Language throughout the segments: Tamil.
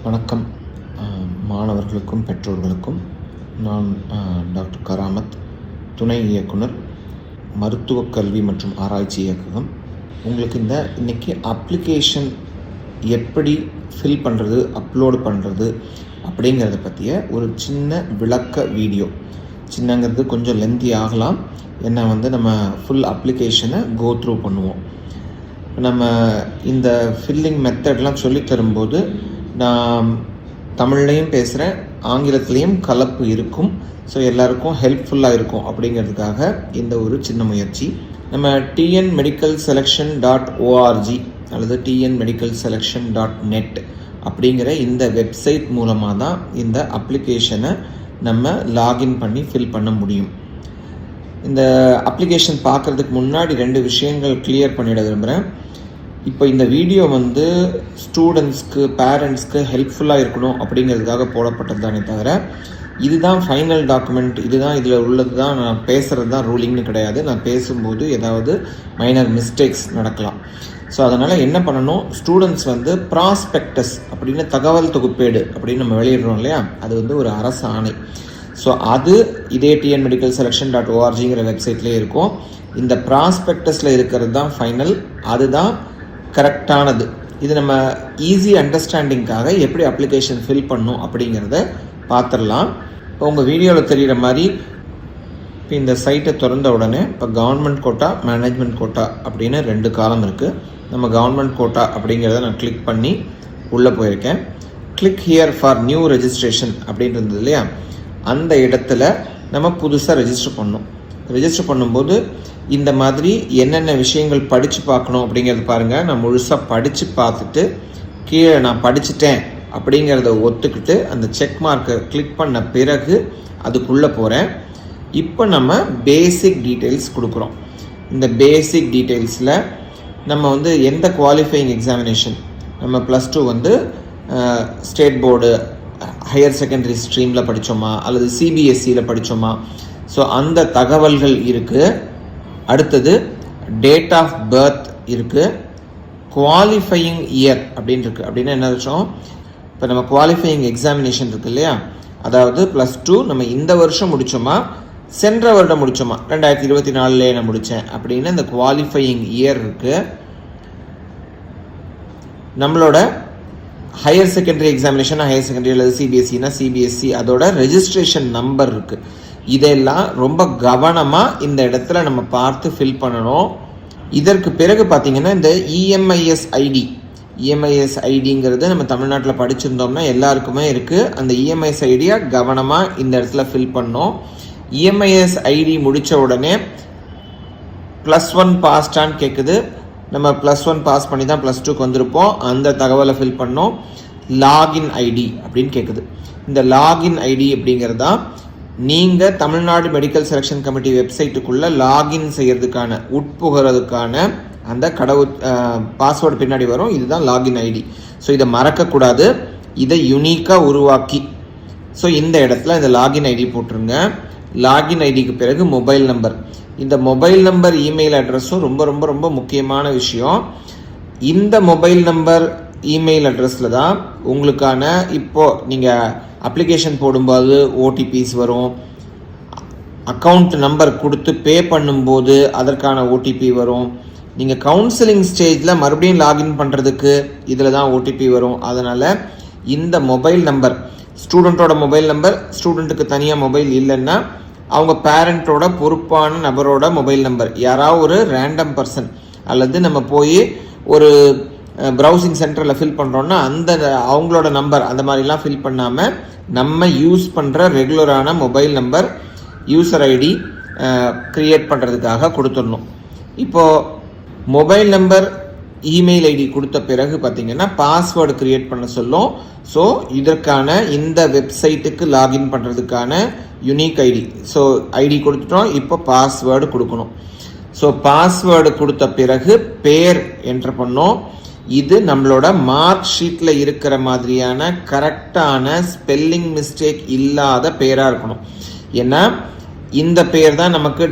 வணக்கம் மாணவர்களுக்கும் பெற்றோர்களுக்கும். நான் டாக்டர் கராமத், துணை இயக்குனர், மருத்துவக் கல்வி மற்றும் ஆராய்ச்சி இயக்ககம். உங்களுக்கு இன்றைக்கி அப்ளிகேஷன் எப்படி ஃபில் பண்ணுறது, அப்லோடு பண்ணுறது அப்படிங்கிறத பற்றிய ஒரு சின்ன விளக்க வீடியோ. சின்னங்கிறது கொஞ்சம் லென்த்தி ஆகலாம், ஏன்னா நம்ம ஃபுல் அப்ளிகேஷனை கோ த்ரூ பண்ணுவோம். நம்ம இந்த ஃபில்லிங் மெத்தட்லாம் சொல்லித்தரும்போது நான் தமிழ்லையும் பேசுகிறேன், ஆங்கிலத்துலேயும் கலப்பு இருக்கும். ஸோ எல்லாருக்கும் ஹெல்ப்ஃபுல்லாக இருக்கும் அப்படிங்கிறதுக்காக இந்த ஒரு சின்ன முயற்சி. நம்ம tnmedicalselection.org அல்லது tnmedicalselection.net அப்படிங்கிற இந்த வெப்சைட் மூலமாக தான் இந்த அப்ளிகேஷனை நம்ம லாகின் பண்ணி ஃபில் பண்ண முடியும். இந்த அப்ளிகேஷன் பார்க்குறதுக்கு முன்னாடி 2 விஷயங்கள் கிளியர் பண்ணிட விரும்புகிறேன். இப்போ இந்த வீடியோ ஸ்டூடெண்ட்ஸ்க்கு, பேரண்ட்ஸ்க்கு ஹெல்ப்ஃபுல்லாக இருக்கணும் அப்படிங்கிறதுக்காக போடப்பட்டது தானே தவிர, இதுதான் ஃபைனல் டாக்குமெண்ட், இதுதான் இதில் உள்ளது தான், நான் பேசுகிறது தான் ரூலிங்னு கிடையாது. நான் பேசும்போது ஏதாவது மைனர் மிஸ்டேக்ஸ் நடக்கலாம். ஸோ அதனால் என்ன பண்ணணும், ஸ்டூடெண்ட்ஸ் ப்ராஸ்பெக்டஸ் அப்படின்னு தகவல் தொகுப்பேடு அப்படின்னு நம்ம வெளியிடுறோம் இல்லையா, அது ஒரு அரசு ஆணை. ஸோ அது இதே tnmedicalselection.orgங்கிற வெப்சைட்லேயே இருக்கும். இந்த ப்ராஸ்பெக்டஸில் இருக்கிறது தான் ஃபைனல், அதுதான் கரெக்டானது. இது நம்ம ஈஸி அண்டர்ஸ்டாண்டிங்காக எப்படி அப்ளிகேஷன் ஃபில் பண்ணும் அப்படிங்கிறத பார்த்துடலாம். இப்போ உங்கள் வீடியோவில் தெரிகிற மாதிரி இப்போ இந்த சைட்டை திறந்த உடனே இப்போ கவர்மெண்ட் கோட்டா, மேனேஜ்மெண்ட் கோட்டா அப்படின்னு 2 காலம் இருக்குது. நம்ம கவர்மெண்ட் கோட்டா அப்படிங்கிறத நான் கிளிக் பண்ணி உள்ளே போயிருக்கேன். Click here for new registration அப்படின்னு இருந்தது இல்லையா, அந்த இடத்துல நம்ம புதுசாக ரெஜிஸ்டர் பண்ணணும். ரெஜிஸ்டர் பண்ணும்போது இந்த மாதிரி என்னென்ன விஷயங்கள் படித்து பார்க்கணும் அப்படிங்கிறது பாருங்கள். நான் முழுசாக படித்து பார்த்துட்டு கீழே நான் படிச்சுட்டேன் அப்படிங்கிறத ஒத்துக்கிட்டு அந்த செக் மார்க்கை கிளிக் பண்ண பிறகு அதுக்குள்ளே போகிறேன். இப்போ நம்ம பேசிக் டீட்டெயில்ஸ் கொடுக்குறோம். இந்த பேசிக் டீட்டெயில்ஸில் நம்ம எந்த குவாலிஃபையிங் எக்ஸாமினேஷன், நம்ம +2 ஸ்டேட் போர்டு ஹையர் செகண்டரி ஸ்ட்ரீமில் படித்தோமா அல்லது சிபிஎஸ்சியில் படித்தோமா, ஸோ அந்த தகவல்கள் இருக்குது. அடுத்தது டேட் ஆஃப் பர்த் இருக்குது, குவாலிஃபையிங் இயர் அப்படின்னு இருக்குது. அப்படின்னா என்ன விஷயம், இப்போ நம்ம குவாலிஃபையிங் எக்ஸாமினேஷன் இருக்குது இல்லையா, அதாவது +2 நம்ம இந்த வருஷம் முடித்தோமா, சென்ற வருடம் முடித்தோமா, 2024 நான் முடித்தேன் அப்படின்னு இந்த குவாலிஃபையிங் இயர் இருக்குது. நம்மளோட higher secondary examination, higher secondary அல்லது சிபிஎஸ்சினா சிபிஎஸ்சி, அதோட ரெஜிஸ்ட்ரேஷன் நம்பர் இருக்குது. இதெல்லாம் ரொம்ப கவனமாக இந்த இடத்துல நம்ம பார்த்து ஃபில் பண்ணணும். இதற்கு பிறகு பார்த்திங்கன்னா இந்த இஎம்ஐஎஸ் ஐடிங்கிறது நம்ம தமிழ்நாட்டில் படிச்சிருந்தோம்னா எல்லாருக்குமே இருக்குது. அந்த இஎம்ஐஎஸ் ஐடியை கவனமாக இந்த இடத்துல ஃபில் பண்ணோம். இஎம்ஐஎஸ் ஐடி முடித்த உடனே +1 பாஸ்டான்னு கேட்குது. நம்ம +1 பாஸ் பண்ணி தான் +2க்கு வந்திருப்போம். அந்த தகவலை ஃபில் பண்ணோம். லாகின் ஐடி அப்படின்னு கேட்குது. இந்த லாகின் ஐடி அப்படிங்கிறது தான் நீங்கள் தமிழ்நாடு மெடிக்கல் செலெக்ஷன் கமிட்டி வெப்சைட்டுக்குள்ளே லாகின் செய்கிறதுக்கான, உட்புகிறதுக்கான அந்த பாஸ்வேர்டு பின்னாடி வரும். இதுதான் லாகின் ஐடி. ஸோ இதை மறக்கக்கூடாது, இதை யுனிக்காக உருவாக்கி, ஸோ இந்த இடத்துல இந்த லாகின் ஐடி போட்டுருங்க. லாகின் ஐடிக்கு பிறகு மொபைல் நம்பர். இந்த மொபைல் நம்பர், இமெயில் அட்ரஸும் ரொம்ப ரொம்ப ரொம்ப முக்கியமான விஷயம். இந்த மொபைல் நம்பர், இமெயில் அட்ரஸில் தான் உங்களுக்கான இப்போது நீங்கள் அப்ளிகேஷன் போடும்போது ஓடிபிஸ் வரும். அக்கௌண்ட் நம்பர் கொடுத்து பே பண்ணும்போது அதற்கான ஓடிபி வரும். நீங்கள் கவுன்சிலிங் ஸ்டேஜில் மறுபடியும் லாகின் பண்ணுறதுக்கு இதில் தான் ஓடிபி வரும். அதனால் இந்த மொபைல் நம்பர், ஸ்டூடெண்ட்டோட மொபைல் நம்பர், ஸ்டூடெண்ட்டுக்கு தனியாக மொபைல் இல்லைன்னா அவங்க பேரண்ட்டோட பொறுப்பான நபரோட மொபைல் நம்பர், யாராவது ஒரு ரேண்டம் பர்சன், அல்லது நம்ம போய் ஒரு ப்ரௌசிங் சென்டரில் ஃபில் பண்ணுறோன்னா அந்த அவங்களோட நம்பர், அந்த மாதிரிலாம் ஃபில் பண்ணாமல் நம்ம யூஸ் பண்ணுற ரெகுலரான mobile number, user ID create பண்ணுறதுக்காக கொடுத்துடணும். இப்போது மொபைல் நம்பர், இமெயில் ஐடி கொடுத்த பிறகு பார்த்திங்கன்னா பாஸ்வேர்டு க்ரியேட் பண்ண சொல்லும். ஸோ இதற்கான இந்த வெப்சைட்டுக்கு லாகின் பண்ணுறதுக்கான யுனிக் ஐடி, ஸோ ஐடி கொடுத்துட்டோம். இப்போ பாஸ்வேர்டு கொடுக்கணும். ஸோ பாஸ்வேர்டு கொடுத்த பிறகு பேர் என்ட்ரு பண்ணோம். இது நம்மளோட மார்க் ஷீட்டில் இருக்கிற மாதிரியான கரெக்டான ஸ்பெல்லிங் மிஸ்டேக் இல்லாத பேராக இருக்கணும். ஏன்னா இந்த பேர் தான் நமக்கு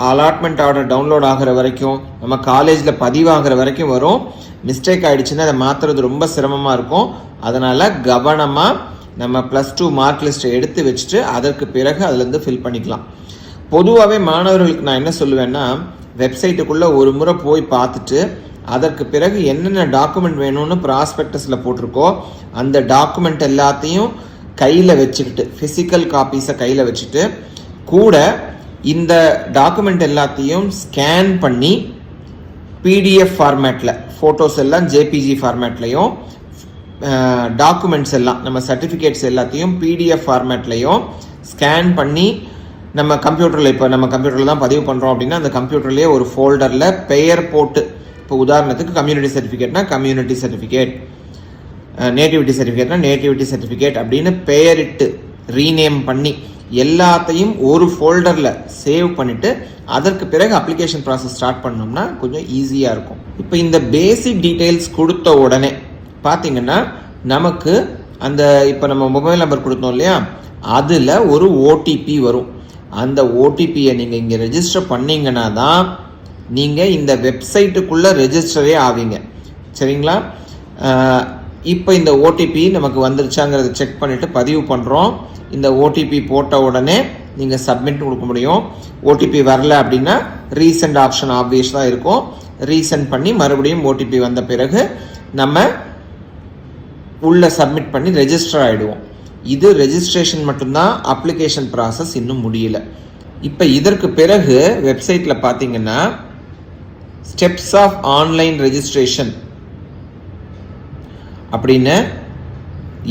அலாட்மெண்ட் ஆர்டர் டவுன்லோட் ஆகிற வரைக்கும், நம்ம காலேஜில் பதிவாகிற வரைக்கும் வரும். மிஸ்டேக் ஆகிடுச்சுன்னா அதை மாற்றுறது ரொம்ப சிரமமாக இருக்கும். அதனால் கவனமாக நம்ம +2 மார்க் லிஸ்ட்டை எடுத்து வச்சுட்டு அதற்கு பிறகு அதுலேருந்து ஃபில் பண்ணிக்கலாம். பொதுவாகவே மாணவர்களுக்கு நான் என்ன சொல்லுவேன்னா, வெப்சைட்டுக்குள்ளே ஒரு முறை போய் பார்த்துட்டு அதற்கு பிறகு என்னென்ன டாக்குமெண்ட் வேணும்னு ப்ராஸ்பெக்டஸில் போட்டிருக்கோ அந்த டாக்குமெண்ட் எல்லாத்தையும் கையில் வச்சுக்கிட்டு, ஃபிசிக்கல் காப்பீஸை கையில் வச்சுட்டு கூட இந்த டாக்குமெண்ட் எல்லாத்தையும் ஸ்கேன் பண்ணி PDF ஃபார்மேட்டில், ஃபோட்டோஸ் எல்லாம் JPG ஃபார்மேட்லையும், டாக்குமெண்ட்ஸ் எல்லாம் நம்ம சர்டிஃபிகேட்ஸ் எல்லாத்தையும் PDF ஃபார்மேட்லையும் ஸ்கேன் பண்ணி நம்ம கம்ப்யூட்டரில், இப்போ நம்ம கம்ப்யூட்டரில் தான் பதிவு பண்ணுறோம் அப்படின்னா அந்த கம்ப்யூட்டர்லேயே ஒரு ஃபோல்டரில் பெயர் போட்டு, இப்போ உதாரணத்துக்கு கம்யூனிட்டி சர்டிஃபிகேட்னா கம்யூனிட்டி சர்டிஃபிகேட், நேட்டிவிட்டி சர்டிஃபிகேட்னா நேட்டிவிட்டி சர்டிஃபிகேட் அப்படின்னு பெயரிட்டு ரீநேம் பண்ணி எல்லாத்தையும் ஒரு ஃபோல்டரில் சேவ் பண்ணிவிட்டு அதற்கு பிறகு அப்ளிகேஷன் ப்ராசஸ் ஸ்டார்ட் பண்ணோம்னா கொஞ்சம் ஈஸியாக இருக்கும். இப்போ இந்த பேசிக் டீட்டெயில்ஸ் கொடுத்த உடனே பார்த்தீங்கன்னா நமக்கு அந்த இப்போ நம்ம மொபைல் நம்பர் கொடுத்தோம் இல்லையா, அதில் ஒரு OTP வரும். அந்த OTPயை நீங்கள் இங்கே ரெஜிஸ்டர் பண்ணிங்கன்னா தான் நீங்கள் இந்த வெப்சைட்டுக்குள்ளே ரெஜிஸ்டரே ஆவீங்க. சரிங்களா? இப்போ இந்த OTP நமக்கு வந்துருச்சாங்கிறத செக் பண்ணிவிட்டு பதிவு பண்ணுறோம். இந்த OTP போட்ட உடனே நீங்கள் சப்மிட் கொடுக்க முடியும். OTP வரல அப்படின்னா ரீசெண்ட் ஆப்ஷன் ஆப்வியஸாக இருக்கும். ரீசெண்ட் பண்ணி மறுபடியும் OTP வந்த பிறகு நம்ம உள்ளே சப்மிட் பண்ணி ரெஜிஸ்டர் ஆகிடுவோம். இது ரெஜிஸ்ட்ரேஷன் மட்டும்தான், அப்ளிகேஷன் ப்ராசஸ் இன்னும் முடியல. இப்போ இதற்கு பிறகு வெப்சைட்டில் பார்த்தீங்கன்னா ஸ்டெப்ஸ் ஆஃப் ஆன்லைன் ரெஜிஸ்ட்ரேஷன் அப்படின்னு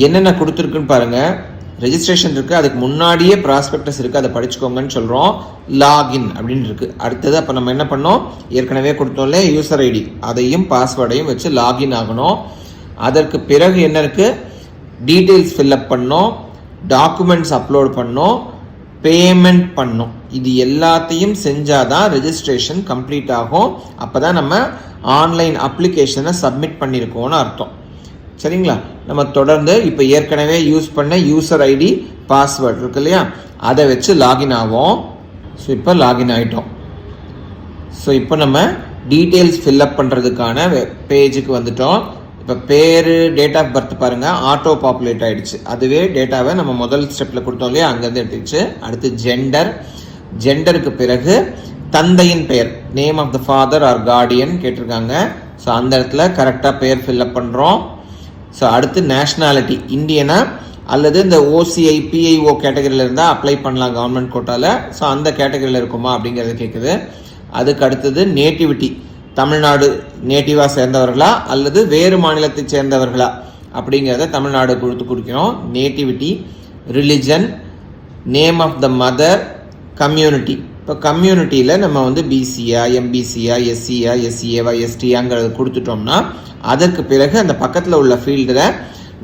என்னென்ன கொடுத்துருக்குன்னு பாருங்கள். ரெஜிஸ்ட்ரேஷன் இருக்குது, அதுக்கு முன்னாடியே ப்ராஸ்பெக்டஸ் இருக்குது, அதை படிச்சுக்கோங்கன்னு சொல்கிறோம். லாகின் அப்படின்னு இருக்குது. அடுத்தது அப்போ நம்ம என்ன பண்ணோம், ஏற்கனவே கொடுத்தோம்ல யூசர் ஐடி, அதையும் பாஸ்வேர்டையும் வச்சு லாகின் ஆகணும். அதற்கு பிறகு என்ன இருக்குது, டீட்டெயில்ஸ் ஃபில்அப் பண்ணோம், டாக்குமெண்ட்ஸ் அப்லோட் பண்ணோம், பேமெண்ட் பண்ணோம். இது எல்லாத்தையும் செஞ்சால் தான் ரெஜிஸ்ட்ரேஷன் கம்ப்ளீட் ஆகும். அப்போ தான் நம்ம ஆன்லைன் அப்ளிகேஷனை சப்மிட் பண்ணியிருக்கோம்னு அர்த்தம். சரிங்களா? நம்ம தொடர்ந்து இப்போ ஏற்கனவே யூஸ் பண்ண யூசர் ஐடி பாஸ்வேர்ட் இருக்கு இல்லையா, அதை வச்சு லாகின் ஆகும். ஸோ இப்போ லாகின் ஆகிட்டோம். ஸோ இப்போ நம்ம டீட்டெயில்ஸ் ஃபில்அப் பண்ணுறதுக்கான பேஜுக்கு வந்துட்டோம். இப்போ பேர், டேட் ஆஃப் பர்த் பாருங்கள், ஆட்டோ பாப்புலேட் ஆகிடுச்சு. அதுவே டேட்டாவை நம்ம முதல் ஸ்டெப்பில் கொடுத்தோம் இல்லையா, அங்கேருந்து எடுத்துக்கிச்சு. அடுத்து ஜெண்டருக்கு பிறகு தந்தையின் பெயர், name of the father or guardian கேட்டிருக்காங்க. ஸோ அந்த இடத்துல கரெக்டாக பெயர் ஃபில்அப் பண்ணுறோம். ஸோ அடுத்து நேஷ்னாலிட்டி, இந்தியனா அல்லது இந்த OCI PIO கேட்டகரியில் இருந்தால் அப்ளை பண்ணலாம் கவர்மெண்ட் கோட்டாவில். ஸோ அந்த கேட்டகரியில் இருக்குமா அப்படிங்கிறது கேட்குது. அதுக்கு அடுத்தது நேட்டிவிட்டி, தமிழ்நாடு நேட்டிவாக சேர்ந்தவர்களா அல்லது வேறு மாநிலத்தை சேர்ந்தவர்களா அப்படிங்கிறத தமிழ்நாடு குறிக்கிறோம். Nativity, religion, name of the mother, community. இப்போ கம்யூனிட்டியில் நம்ம வந்து BCயா, MBCயா, SCயா, SCAவா, STயாங்கிறது கொடுத்துட்டோம்னா அதற்கு பிறகு அந்த பக்கத்தில் உள்ள ஃபீல்டில்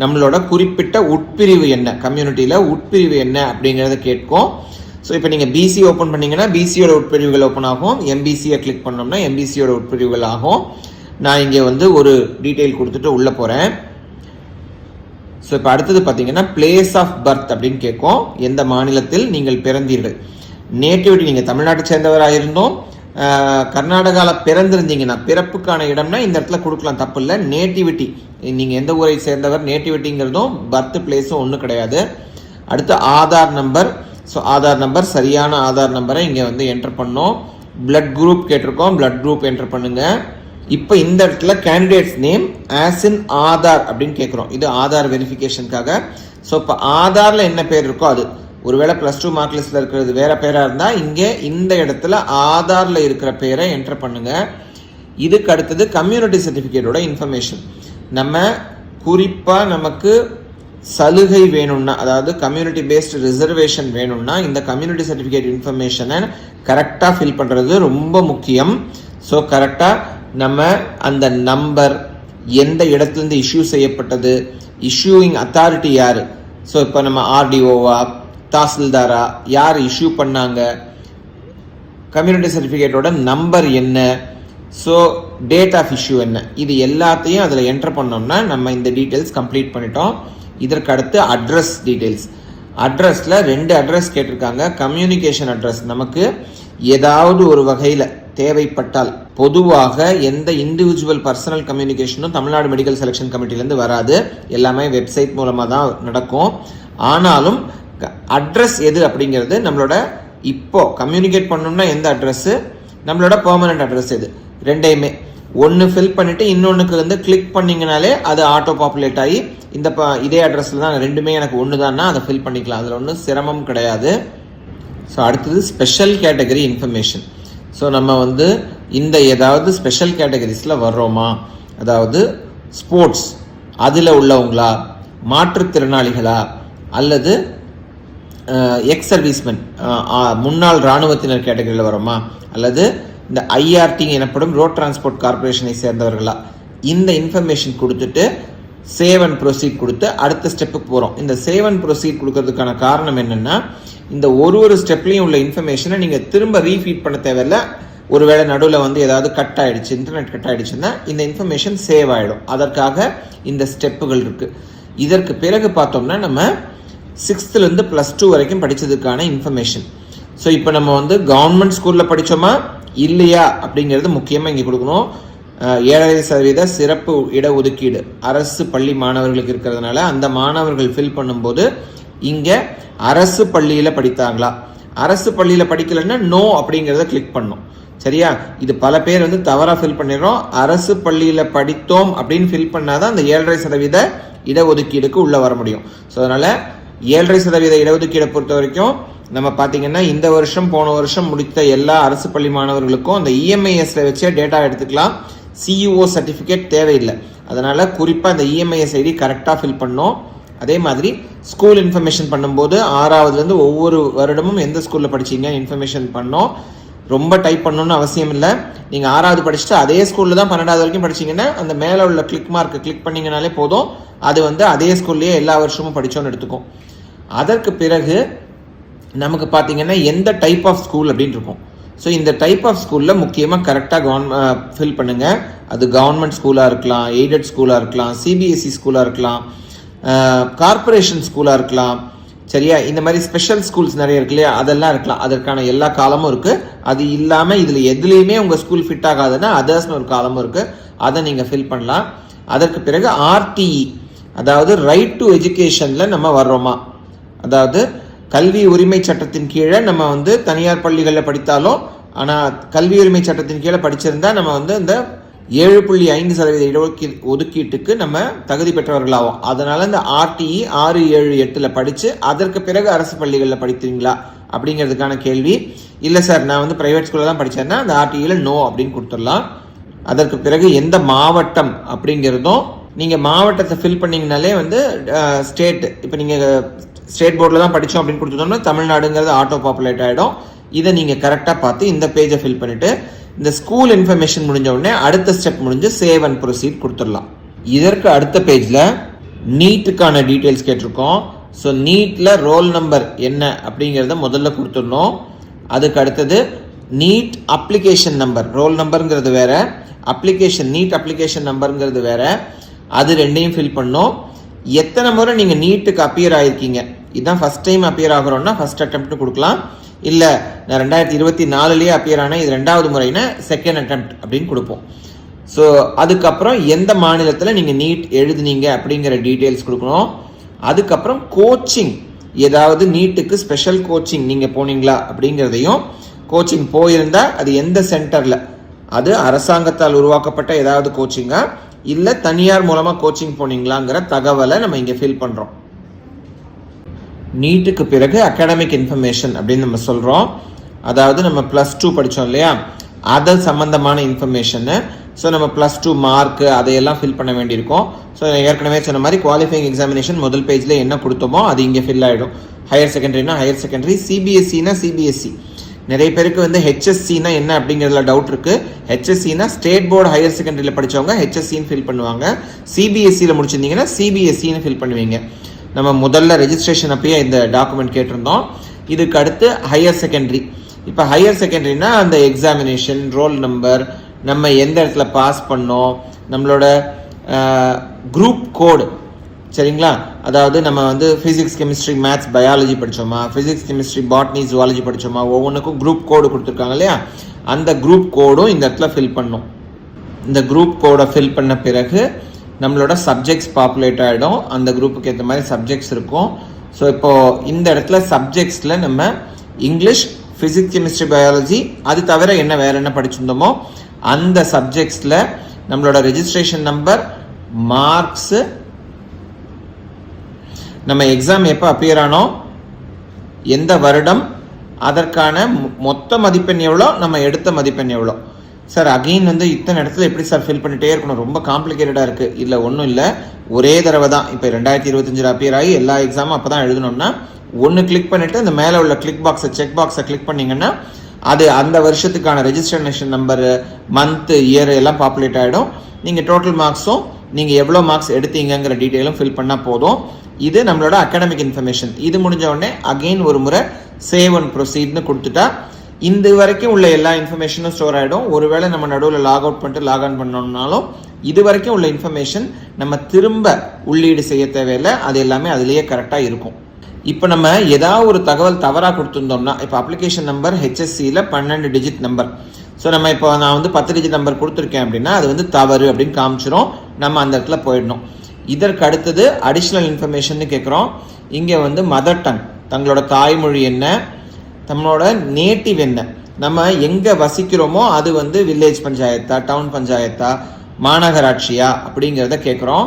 நம்மளோட குறிப்பிட்ட உட்பிரிவு என்ன, கம்யூனிட்டியில் உட்பிரிவு என்ன அப்படிங்கிறத கேட்கும். ஸோ இப்போ நீங்கள் BC ஓப்பன் பண்ணிங்கன்னா BCயோட உட்பிரிவுகள் ஓப்பன் ஆகும். MBCயை கிளிக் பண்ணோம்னா MBCயோட உட்பிரிவுகள் ஆகும். நான் இங்கே வந்து ஒரு டீட்டெயில் கொடுத்துட்டு உள்ளே போகிறேன். ஸோ இப்போ அடுத்தது பார்த்தீங்கன்னா பிளேஸ் ஆஃப் பர்த் அப்படின்னு கேட்கும். எந்த மாநிலத்தில் நீங்கள் பிறந்தீர்கள். நேட்டிவிட்டி, நீங்கள் தமிழ்நாட்டை சேர்ந்தவராக இருந்தோம், கர்நாடகாவில் பிறந்திருந்தீங்கன்னா பிறப்புக்கான இடம்னா இந்த இடத்துல கொடுக்கலாம், தப்பு இல்லை. நேட்டிவிட்டி, நீங்கள் எந்த ஊரை சேர்ந்தவர், நேட்டிவிட்டிங்கிறதும் பர்த் பிளேஸும் ஒன்றும் கிடையாது. அடுத்து Aadhaar number. So Aadhaar number, சரியான ஆதார் நம்பரை இங்கே வந்து என்டர் பண்ணோம். பிளட் குரூப் கேட்டிருக்கோம், பிளட் குரூப் என்டர் பண்ணுங்க. இப்போ இந்த இடத்துல candidates name as in Aadhaar அப்படின்னு கேட்குறோம். இது ஆதார் வெரிஃபிகேஷனுக்காக. ஸோ இப்போ ஆதாரில் என்ன பேர் இருக்கோ அது, ஒருவேளை +2 மார்க் லிஸ்ட்டில் இருக்கிறது வேறு பேராக இருந்தால் இங்கே இந்த இடத்துல ஆதாரில் இருக்கிற பேரை என்டர் பண்ணுங்கள். இதுக்கு அடுத்தது கம்யூனிட்டி சர்டிஃபிகேட்டோட இன்ஃபர்மேஷன். நம்ம குறிப்பாக நமக்கு சலுகை வேணும்னா, அதாவது கம்யூனிட்டி பேஸ்டு ரிசர்வேஷன் வேணும்னா இந்த கம்யூனிட்டி சர்டிஃபிகேட் இன்ஃபர்மேஷனை கரெக்டாக ஃபில் பண்ணுறது ரொம்ப முக்கியம். ஸோ கரெக்டாக நம்ம அந்த நம்பர், எந்த இடத்துலேருந்து இஷ்யூ செய்யப்பட்டது, இஷ்யூயிங் அத்தாரிட்டி யார், ஸோ இப்போ நம்ம RDOவா, தாசில்தாரா, யார் இஷ்யூ பண்ணாங்க, கம்யூனிட்டி சர்டிஃபிகேட்டோட நம்பர் என்ன, ஸோ டேட் ஆஃப் இஷ்யூ என்ன, இது எல்லாத்தையும் அதில் என்டர் பண்ணோம்னா நம்ம இந்த டீட்டெயில்ஸ் கம்ப்ளீட் பண்ணிட்டோம். இதற்கு அடுத்து அட்ரஸ் டீட்டெயில்ஸ். அட்ரஸில் 2 அட்ரஸ் கேட்டிருக்காங்க. கம்யூனிகேஷன் அட்ரஸ், நமக்கு ஏதாவது ஒரு வகையில் தேவைப்பட்டால், பொதுவாக எந்த இண்டிவிஜுவல் பர்சனல் கம்யூனிகேஷனும் தமிழ்நாடு மெடிக்கல் செலெக்ஷன் கமிட்டிலேருந்து வராது. எல்லாமே வெப்சைட் மூலமாக தான் நடக்கும். ஆனாலும் அட்ரஸ் எது அப்படிங்கிறது நம்மளோட இப்போ கம்யூனிகேட் பண்ணணும்னா எந்த அட்ரஸ்ஸு, நம்மளோட பெர்மனன்ட் அட்ரஸ் எது, ரெண்டையுமே ஒன்று ஃபில் பண்ணிவிட்டு இன்னொன்றுக்கு வந்து கிளிக் பண்ணிங்கனாலே அது ஆட்டோ பாப்புலேட் ஆகி இதே அட்ரஸில் தான் ரெண்டுமே எனக்கு ஒன்று தான்னா அதை ஃபில் பண்ணிக்கலாம். அதில் ஒன்றும் சிரமம் கிடையாது. ஸோ அடுத்தது ஸ்பெஷல் கேட்டகரி இன்ஃபர்மேஷன். ஸோ நம்ம வந்து இந்த ஏதாவது ஸ்பெஷல் கேட்டகரிஸில் வர்றோமா, அதாவது ஸ்போர்ட்ஸ் அதில் உள்ளவங்களா, மாற்றுத்திறனாளிகளா, அல்லது எக்ஸ் சர்வீஸ்மென் முன்னாள் இராணுவத்தினர் கேட்டகரியில் வரோமா, அல்லது இந்த ஐஆர்டி எனப்படும் ரோட் டிரான்ஸ்போர்ட் கார்பரேஷனை சேர்ந்தவர்களா, இந்த இன்ஃபர்மேஷன் கொடுத்துட்டு சேவ் அண்ட் ப்ரொசீட் கொடுத்து அடுத்த ஸ்டெப்புக்கு போகிறோம். இந்த சேவ் அண்ட் ப்ரொசீட் கொடுக்கறதுக்கான காரணம் என்னென்னா, இந்த ஒரு ஸ்டெப்லையும் உள்ள இன்ஃபர்மேஷனை நீங்கள் திரும்ப ரீஃபீட் பண்ண தேவையில்லை. ஒருவேளை நடுவில் வந்து ஏதாவது கட் ஆகிடுச்சு, இன்டர்நெட் கட் ஆகிடுச்சுன்னா இந்த இன்ஃபர்மேஷன் சேவ் ஆகிடும். அதற்காக இந்த ஸ்டெப்புகள் இருக்குது. இதற்கு பிறகு பார்த்தோம்னா நம்ம 6th +2 வரைக்கும் படித்ததுக்கான இன்ஃபர்மேஷன். ஸோ இப்போ நம்ம வந்து கவர்மெண்ட் ஸ்கூலில் படித்தோமா இல்லையா அப்படிங்கிறது முக்கியமாக இங்கே கொடுக்கணும். 7% சிறப்பு இடஒதுக்கீடு அரசு பள்ளி மாணவர்களுக்கு இருக்கிறதுனால அந்த மாணவர்கள் ஃபில் பண்ணும்போது இங்கே அரசு பள்ளியில் படித்தாங்களா, அரசு பள்ளியில் படிக்கலைன்னா நோ அப்படிங்கிறத கிளிக் பண்ணோம். சரியா? இது பல பேர் வந்து தவறாக ஃபில் பண்ணிடுறோம். அரசு பள்ளியில் படித்தோம் அப்படின்னு ஃபில் பண்ணாதான் அந்த 7% இடஒதுக்கீடுக்கு உள்ளே வர முடியும். ஸோ அதனால் 7% இடஒதுக்கீடை பொறுத்த வரைக்கும் நம்ம பார்த்தீங்கன்னா இந்த வருஷம் போன வருஷம் முடித்த எல்லா அரசு பள்ளி மாணவர்களுக்கும் அந்த இஎம்ஐஎஸ்ல வச்சே டேட்டா எடுத்துக்கலாம். சியூஓ சர்டிஃபிகேட் தேவையில்லை. அதனால் குறிப்பாக அந்த இஎம்ஐஎஸ் ஐடி கரெக்டாக ஃபில் பண்ணோம். அதே மாதிரி ஸ்கூல் இன்ஃபர்மேஷன் பண்ணும்போது 6வதுலேருந்து ஒவ்வொரு வருடமும் எந்த ஸ்கூலில் படிச்சீங்க இன்ஃபர்மேஷன் பண்ணோம். ரொம்ப டைப் பண்ணணும்னு அவசியம் இல்லை. நீங்கள் 6வது படிச்சுட்டு அதே ஸ்கூலில் தான் 12வது வரைக்கும் படிச்சிங்கன்னா அந்த மேலே உள்ள கிளிக் மார்க்கை கிளிக் பண்ணிங்கனாலே போதும். அது வந்து அதே ஸ்கூல்லையே எல்லா வருஷமும் படித்தோன்னு எடுத்துக்கும். அதற்கு பிறகு நமக்கு பார்த்தீங்கன்னா எந்த டைப் ஆஃப் ஸ்கூல் அப்படின்னு இருக்கும். ஸோ இந்த டைப் ஆஃப் ஸ்கூலில் முக்கியமாக கரெக்டாக ஃபில் பண்ணுங்கள். அது கவர்மெண்ட் ஸ்கூலாக இருக்கலாம், எய்டட் ஸ்கூலாக இருக்கலாம், சிபிஎஸ்சி ஸ்கூலாக இருக்கலாம், கார்பரேஷன் ஸ்கூலாக இருக்கலாம். சரியா? இந்த மாதிரி ஸ்பெஷல் ஸ்கூல்ஸ் நிறைய இருக்கு இல்லையா, அதெல்லாம் இருக்கலாம். அதற்கான எல்லா காலமும் இருக்குது. அது இல்லாமல் இதில் எதுலேயுமே உங்கள் ஸ்கூல் ஃபிட் ஆகாதுன்னா அதர்ஸ்னு ஒரு காலமும் இருக்குது. அதை நீங்கள் ஃபில் பண்ணலாம். அதற்கு பிறகு ஆர்டிஇ, அதாவது ரைட் டு எஜுகேஷனில் நம்ம வர்றோமா, அதாவது கல்வி உரிமை சட்டத்தின் கீழே நம்ம வந்து தனியார் பள்ளிகளில் படித்தாலும், ஆனால் கல்வி உரிமை சட்டத்தின் கீழே படிச்சிருந்தா நம்ம வந்து இந்த 7.5% ஒதுக்கீட்டுக்கு நம்ம தகுதி பெற்றவர்களாகும். அதனால இந்த ஆர்டிஇ 6, 7, 8 படித்து அதற்கு பிறகு அரசு பள்ளிகளில் படித்தீங்களா அப்படிங்கிறதுக்கான கேள்வி. இல்லை சார் நான் வந்து பிரைவேட் ஸ்கூலில் தான் படித்தேன்னா அந்த ஆர்டிஇயில் நோ அப்படின்னு கொடுத்துடலாம். அதற்கு பிறகு எந்த மாவட்டம் அப்படிங்கிறதும் நீங்கள் மாவட்டத்தை ஃபில் பண்ணிங்கனாலே வந்து ஸ்டேட், இப்போ நீங்கள் ஸ்டேட் போர்டில் தான் படித்தோம் அப்படின்னு கொடுத்துட்டோம்னா தமிழ்நாடுங்கிறது ஆட்டோ பாப்புலேட் ஆகிடும். இதை நீங்கள் கரெக்டாக பார்த்து இந்த பேஜை ஃபில் பண்ணிவிட்டு இந்த ஸ்கூல் இன்ஃபர்மேஷன் முடிஞ்ச உடனே அடுத்த ஸ்டெப் முடிஞ்சு சேவ் அண்ட் ப்ரொசீட் கொடுத்துடலாம். இதற்கு அடுத்த பேஜில் நீட்டுக்கான டீட்டெயில்ஸ் கேட்டிருக்கோம். ஸோ நீட்டில் ரோல் நம்பர் என்ன அப்படிங்கிறத முதல்ல கொடுத்துடணும். அதுக்கு அடுத்தது நீட் அப்ளிகேஷன் நம்பர், ரோல் நம்பருங்கிறது வேற, நீட் அப்ளிகேஷன் நம்பருங்கிறது வேற. அது ரெண்டையும் ஃபில் பண்ணோம். எத்தனை முறை நீங்கள் நீட்டுக்கு அப்பியர் ஆகிருக்கீங்க, இதுதான் ஃபஸ்ட் டைம் அப்பியர் ஆகிறோன்னா ஃபஸ்ட் அட்டெம்ப்ட் கொடுக்கலாம். இல்லை நான் 2024 அப்பியர் ஆனேன், இது 2வது முறைன்னா செகண்ட் அட்டெம்ப்ட் அப்படின்னு கொடுப்போம். ஸோ அதுக்கப்புறம் எந்த மாநிலத்தில் நீங்கள் நீட் எழுதுனீங்க அப்படிங்கிற டீட்டெயில்ஸ் கொடுக்கணும். அதுக்கப்புறம் கோச்சிங், ஏதாவது நீட்டுக்கு ஸ்பெஷல் கோச்சிங் நீங்கள் போனீங்களா அப்படிங்கிறதையும், கோச்சிங் போயிருந்தால் அது எந்த சென்டரில், அது அரசாங்கத்தால் உருவாக்கப்பட்ட ஏதாவது கோச்சிங்கா இல்லை தனியார் மூலமாக கோச்சிங் போனீங்களாங்கிற தகவலை நம்ம இங்கே ஃபில் பண்ணுறோம். நீட்டுக்கு பிறகு அகாடமிக் இன்ஃபர்மேஷன் அப்படின்னு நம்ம சொல்கிறோம். அதாவது நம்ம +2 படித்தோம் இல்லையா, அது சம்மந்தமான இன்ஃபர்மேஷனு. ஸோ நம்ம +2 மார்க்கு அதையெல்லாம் ஃபில் பண்ண வேண்டியிருக்கும். ஸோ ஏற்கனவே சொன்ன மாதிரி குவாலிஃபைங் எக்ஸாமினேஷன் முதல் பேஜில் என்ன கொடுத்தோமோ அது இங்கே ஃபில் ஆகிடும். ஹையர் செகண்டரினா ஹையர் செகண்டரி, சிபிஎஸ்சினா சிபிஎஸ்சி. நிறைய பேருக்கு வந்து ஹெச்எஸ்சினா என்ன அப்படிங்கிறதுல டவுட் இருக்குது. ஹெச்எஸ்சினா ஸ்டேட் போர்டு ஹையர் செகண்டரியில் படித்தவங்க ஹெச்எஸ்சின்னு ஃபில் பண்ணுவாங்க. சிபிஎஸ்சியில் முடிச்சிருந்தீங்கன்னா சிபிஎஸ்சின்னு ஃபில் பண்ணுவீங்க. நம்ம முதல்ல ரெஜிஸ்ட்ரேஷன் அப்பயே இந்த டாக்குமெண்ட் கேட்டிருந்தோம். இதுக்கு அடுத்து ஹையர் செகண்டரி. இப்போ ஹையர் செகண்டரினா அந்த எக்ஸாமினேஷன், ரோல் நம்பர், நம்ம எந்த இடத்துல பாஸ் பண்ணோம், நம்மளோட குரூப் கோடு, சரிங்களா, அதாவது நம்ம வந்து ஃபிசிக்ஸ் கெமிஸ்ட்ரி மேத்ஸ் பயாலஜி படித்தோமா, ஃபிசிக்ஸ் கெமிஸ்ட்ரி பாட்னி ஜுவாலஜி படித்தோமா, ஒவ்வொன்றுக்கும் குரூப் கோடு கொடுத்துருக்காங்க இல்லையா, அந்த குரூப் கோடும் இந்த இடத்துல ஃபில் பண்ணும். இந்த குரூப் கோடை ஃபில் பண்ண பிறகு நம்மளோட சப்ஜெக்ட்ஸ் பாப்புலேட் ஆகிடும். அந்த குரூப்புக்கு ஏற்ற மாதிரி சப்ஜெக்ட்ஸ் இருக்கும். ஸோ இப்போது இந்த இடத்துல சப்ஜெக்ட்ஸில் நம்ம இங்கிலீஷ், ஃபிசிக்ஸ் கெமிஸ்ட்ரி பயாலஜி, அது தவிர வேறு என்ன படிச்சிருந்தோமோ அந்த சப்ஜெக்ட்ஸில் நம்மளோட ரெஜிஸ்ட்ரேஷன் நம்பர், மார்க்ஸு, நம்ம எக்ஸாம் எப்போ அப்பியர் ஆனோம், எந்த வருடம், அதற்கான மொத்த மதிப்பெண் எவ்வளோ, நம்ம எடுத்த மதிப்பெண் எவ்வளோ. சார் அகெயின் வந்து இத்தனை இடத்துல எப்படி சார் ஃபில் பண்ணிட்டே இருக்கணும், ரொம்ப காம்ப்ளிகேட்டடாக இருக்குது. இல்லை, ஒன்றும் இல்லை, ஒரே தடவை தான். இப்போ 2025 அப்பியர் ஆகி எல்லா எக்ஸாமும் அப்போ தான் எழுதணும்னா ஒன்று கிளிக் பண்ணிவிட்டு அந்த மேலே உள்ள கிளிக் பாக்ஸை, செக் பாக்ஸை கிளிக் பண்ணிங்கன்னா அது அந்த வருஷத்துக்கான ரெஜிஸ்ட்ரேஷன் நம்பரு, மந்த்து, இயர் எல்லாம் பாப்புலேட் ஆகிடும். நீங்கள் டோட்டல் மார்க்ஸும் நீங்கள் எவ்வளோ மார்க்ஸ் எடுத்தீங்கிற டீட்டெயிலும் ஃபில் பண்ணால் போதும். இது நம்மளோட அகாடமிக் இன்ஃபர்மேஷன். இது முடிஞ்ச உடனே அகெயின் ஒரு முறை சேவ் அண்ட் ப்ரொசீட்னு கொடுத்துட்டா இந்த வரைக்கும் உள்ள எல்லா இன்ஃபர்மேஷனும் ஸ்டோர் ஆகிடும். ஒருவேளை நம்ம நடுவில் லாக் அவுட் பண்ணிட்டு லாக் ஆன் பண்ணோம்னாலும் இது வரைக்கும் உள்ள இன்ஃபர்மேஷன் நம்ம திரும்ப உள்ளீடு செய்ய தேவையில்லை, அது எல்லாமே அதுலேயே கரெக்டாக இருக்கும். இப்போ நம்ம ஏதாவது ஒரு தகவல் தவறாக கொடுத்துருந்தோம்னா, இப்போ அப்ளிகேஷன் நம்பர் ஹெச்எஸ்சியில் 12 டிஜிட் நம்பர். ஸோ நம்ம இப்போ நான் வந்து 10 டிஜிட் நம்பர் கொடுத்துருக்கேன் அப்படின்னா அது வந்து தவறு அப்படின்னு காமிச்சிரும். நம்ம அந்த இடத்துல போயிடணும். இதற்கு அடுத்தது அடிஷ்னல் இன்ஃபர்மேஷன் கேட்குறோம். இங்கே வந்து மதர் டங், தங்களோட தாய்மொழி என்ன, நம்மளோட நேட்டிவ் என்ன, நம்ம எங்கே வசிக்கிறோமோ அது வந்து வில்லேஜ் பஞ்சாயத்தா, டவுன் பஞ்சாயத்தா, மாநகராட்சியா அப்படிங்கிறத கேட்குறோம்.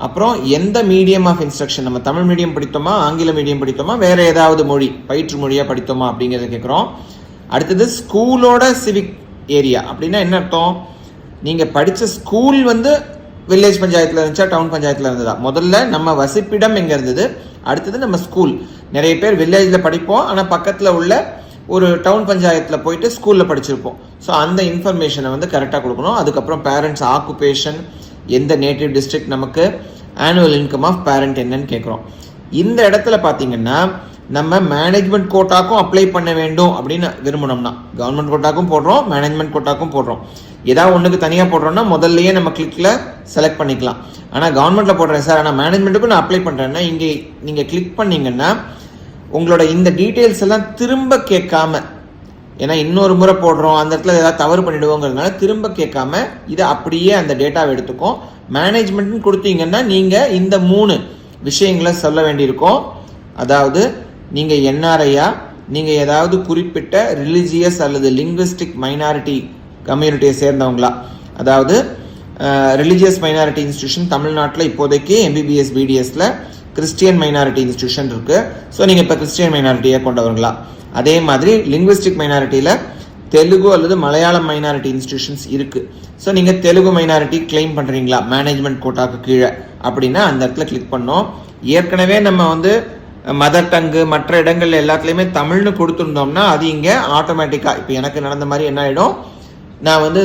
அப்புறம் எந்த மீடியம் ஆஃப் இன்ஸ்ட்ரக்ஷன், நம்ம தமிழ் மீடியம் படித்தோமா, ஆங்கில மீடியம் படித்தோமா, வேறு ஏதாவது மொழி பயிற்று மொழியாக படித்தோமா அப்படிங்கிறத கேட்குறோம். அடுத்தது ஸ்கூலோட சிவிக் ஏரியா அப்படின்னா என்ன அர்த்தம், நீங்கள் படித்த ஸ்கூல் வந்து வில்லேஜ் பஞ்சாயத்தில் இருந்துச்சா, டவுன் பஞ்சாயத்தில் இருந்ததா. முதல்ல நம்ம வசிப்பிடம் எங்கே இருந்தது, அடுத்தது நம்ம ஸ்கூல். நிறைய பேர் வில்லேஜில் படிப்போம், ஆனால் பக்கத்தில் உள்ள ஒரு டவுன் பஞ்சாயத்தில் போயிட்டு ஸ்கூலில் படிச்சிருப்போம். ஸோ அந்த இன்ஃபர்மேஷனை வந்து கரெக்டாக கொடுக்கணும். அதுக்கப்புறம் பேரண்ட்ஸ் ஆக்குபேஷன், எந்த நேட்டிவ் டிஸ்ட்ரிக்ட், நமக்கு ஆனுவல் இன்கம் ஆஃப் பேரண்ட் என்னன்னு கேட்குறோம். இந்த இடத்துல பார்த்தீங்கன்னா நம்ம மேனேஜ்மெண்ட் கோட்டாக்கும் அப்ளை பண்ண வேண்டும் அப்படின்னு விரும்பணும்னா கவர்மெண்ட் கோட்டாக்கும் போடுறோம், மேனேஜ்மெண்ட் கோட்டாக்கும் போடுறோம். ஏதாவது ஒன்றுக்கு தனியாக போடுறோம்னா முதல்லையே நம்ம கிளிக்கில் செலக்ட் பண்ணிக்கலாம். ஆனால் கவர்மெண்ட்டில் போடுறேன் சார், ஆனால் மேனேஜ்மெண்ட்டுக்கும் நான் அப்ளை பண்ணுறேன்னா இங்கே நீங்கள் கிளிக் பண்ணிங்கன்னா உங்களோட இந்த டீட்டெயில்ஸ் எல்லாம் திரும்ப கேட்காம, ஏன்னா இன்னொரு முறை போடுறோம் அந்த இடத்துல ஏதாவது தவறு பண்ணிவிடுவோங்கிறதுனால திரும்ப கேட்காம இதை அப்படியே அந்த டேட்டாவை எடுத்துக்கும். மேனேஜ்மெண்ட்னு கொடுத்தீங்கன்னா நீங்கள் இந்த 3 விஷயங்களை சொல்ல வேண்டியிருக்கும். அதாவது நீங்கள் என்ஆர்ஐயா, நீங்கள் ஏதாவது குறிப்பிட்ட ரிலிஜியஸ் அல்லது லிங்குவிஸ்டிக் மைனாரிட்டி கம்யூனிட்டியை சேர்ந்தவங்களா, அதாவது ரிலிஜியஸ் மைனாரிட்டி இன்ஸ்டியூஷன் தமிழ்நாட்டில் இப்போதைக்கு MBBS BDSல கிறிஸ்டியன் மைனாரிட்டி இன்ஸ்டியூஷன் இருக்குது. ஸோ நீங்கள் இப்போ கிறிஸ்டியன் மைனாரிட்டியை கொண்டவங்களா. அதே மாதிரி லிங்குவிஸ்டிக் மைனாரிட்டியில் தெலுங்கு அல்லது மலையாளம் மைனாரிட்டி இன்ஸ்டியூஷன்ஸ் இருக்குது. ஸோ நீங்கள் தெலுங்கு மைனாரிட்டி கிளைம் பண்ணுறீங்களா மேனேஜ்மெண்ட் கோட்டாக்கு கீழே அப்படின்னா அந்த இடத்துல கிளிக் பண்ணோம். ஏற்கனவே நம்ம வந்து மதர் டங்கு மற்ற இடங்கள் எல்லாத்துலேயுமே தமிழ்னு கொடுத்துருந்தோம்னா அது இங்கே ஆட்டோமேட்டிக்காக, இப்போ எனக்கு நடந்த மாதிரி என்ன ஆகிடும், நான் வந்து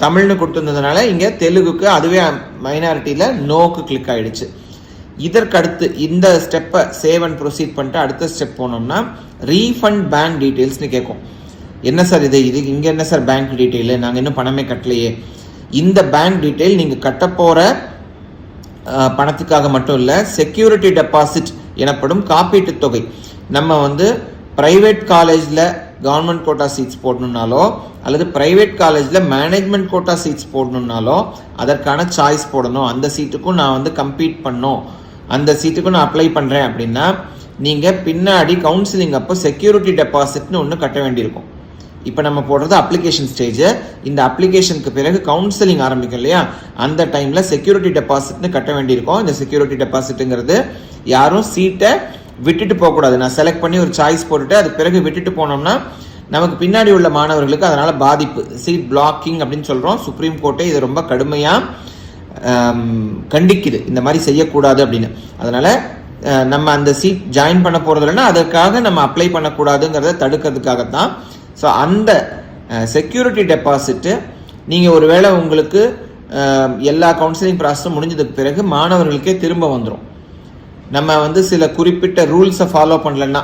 தமிழ்னு கொடுத்துருந்ததுனால இங்கே தெலுங்குக்கு அதுவே மைனாரிட்டியில் நோக்கு கிளிக் ஆகிடுச்சு. இதற்கு அடுத்து இந்த ஸ்டெப்பை சேவ் அண்ட் ப்ரொசீட் பண்ணிட்டு அடுத்த ஸ்டெப் போனோம்னா ரீஃபண்ட் பேங்க் டீட்டெயில்ஸ்னு கேட்கும். என்ன சார் இது இங்கே என்ன சார் பேங்க் டீட்டெயிலு, நாங்கள் இன்னும் பணமே கட்டலையே. இந்த பேங்க் டீட்டெயில் நீங்கள் கட்ட போகிற பணத்துக்காக மட்டும் இல்லை, செக்யூரிட்டி டெபாசிட் எனப்படும் காப்பீட்டு தொகை. நம்ம வந்து ப்ரைவேட் காலேஜில் கவர்மெண்ட் கோட்டா சீட்ஸ் போடணுன்னாலோ அல்லது ப்ரைவேட் காலேஜில் மேனேஜ்மெண்ட் கோட்டா சீட்ஸ் போடணுன்னாலோ அதற்கான சாய்ஸ் போடணும். அந்த சீட்டுக்கும் நான் வந்து கம்பீட் பண்ணோம், அந்த சீட்டுக்கும் நான் அப்ளை பண்ணுறேன் அப்படின்னா நீங்கள் பின்னாடி கவுன்சிலிங் அப்போ செக்யூரிட்டி டெபாசிட்னு ஒன்று கட்ட வேண்டியிருக்கும். இப்போ நம்ம போடுறது அப்ளிகேஷன் ஸ்டேஜு. இந்த அப்ளிகேஷனுக்கு பிறகு கவுன்சிலிங் ஆரம்பிக்கும் இல்லையா, அந்த டைமில் செக்யூரிட்டி டெபாசிட்னு கட்ட வேண்டியிருக்கும். இந்த செக்யூரிட்டி டெபாசிட்டுங்கிறது யாரும் சீட்டை விட்டுட்டு போகக்கூடாது. நான் செலக்ட் பண்ணி ஒரு சாய்ஸ் போட்டுட்டு அது பிறகு விட்டுட்டு போனோம்னா நமக்கு பின்னாடி உள்ள மாணவர்களுக்கு அதனால் பாதிப்பு, சீட் பிளாக்கிங் அப்படின்னு சொல்கிறோம். சுப்ரீம் கோர்ட்டே இது ரொம்ப கடுமையாக கண்டிக்குது, இந்த மாதிரி செய்யக்கூடாது அப்படின்னு. அதனால் நம்ம அந்த சீட் ஜாயின் பண்ண போகிறது இல்லைன்னா அதற்காக நம்ம அப்ளை பண்ணக்கூடாதுங்கிறத தடுக்கிறதுக்காகத்தான். ஸோ அந்த செக்யூரிட்டி டெபாசிட்டு நீங்கள் ஒருவேளை உங்களுக்கு எல்லா கவுன்சிலிங் ப்ராசஸும் முடிஞ்சதுக்கு பிறகு மாணவர்களுக்கே திரும்ப வந்துடும். நம்ம வந்து சில குறிப்பிட்ட ரூல்ஸை ஃபாலோ பண்ணலன்னா,